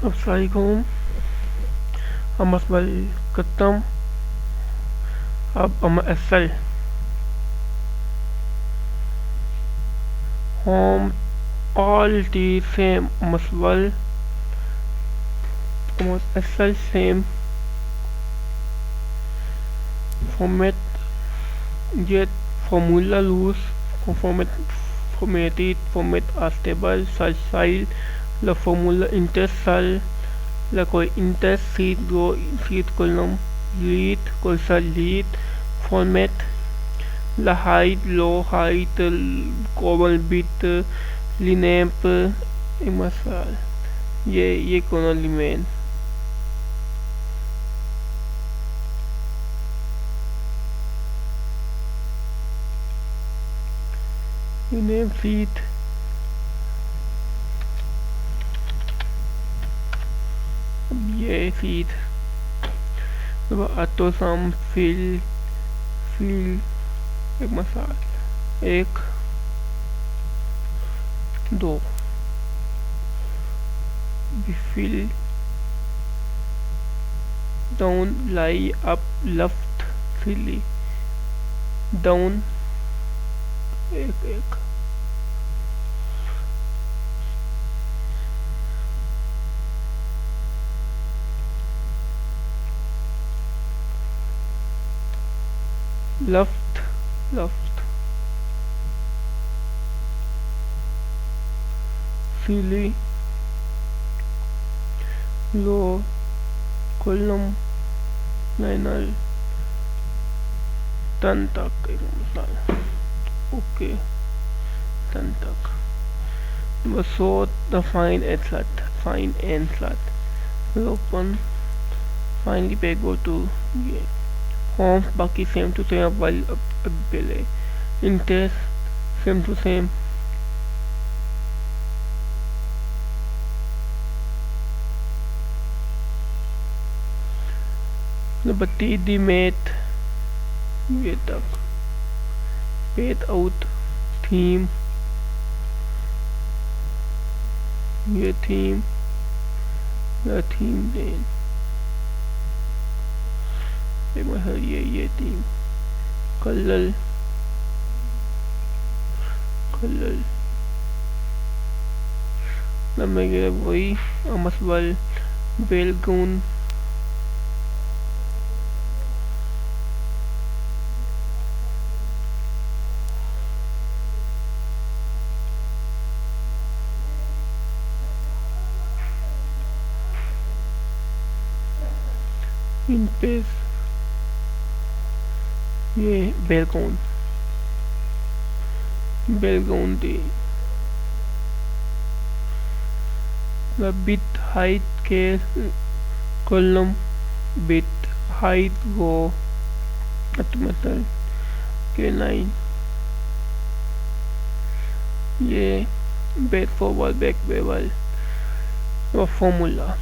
अस्सलामुअलैकुम। हम असबल कत्तम अब हम असल हम all the same مسبل हम असल same format yet formula loose format stable style la formula intersal la कोई इंटर सीट गो सीट column lead कोई सा lead format la height low height common bit linamp मसाल ये कौन एलिमेंट linamp seat ये seat तो सम फिल एक मसाल एक दो fill down lie up left silly down एक left silly low column liner टन तक एक मसाला ओके टन तक so the find and slot will open finally पे go to ये forms बाकी same to same while below interest same to same number T the mate ये तक paid out theme ये theme then एक मतलब ये theme color लम्बे ये वही मसबल बेलगुन इन पेज ये बेलगुन दी बिट हाइट के कॉलम बिट हाइट वो मतलब के लाइन ये बैक फॉरवर्ड बैक बेवल वो फॉर्मूला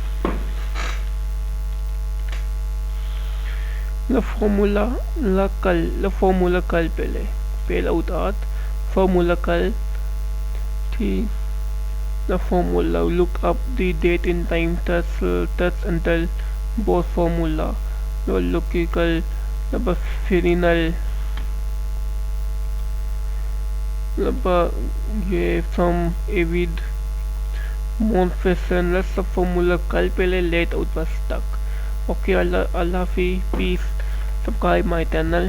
la formula कल पहले उतार formula कल थी the formula look up the date in time touch until both formula the logical the final the ये from avid Monfesson let's the formula कल पहले let out बस तक okay Allah Hafiz please subscribe my channel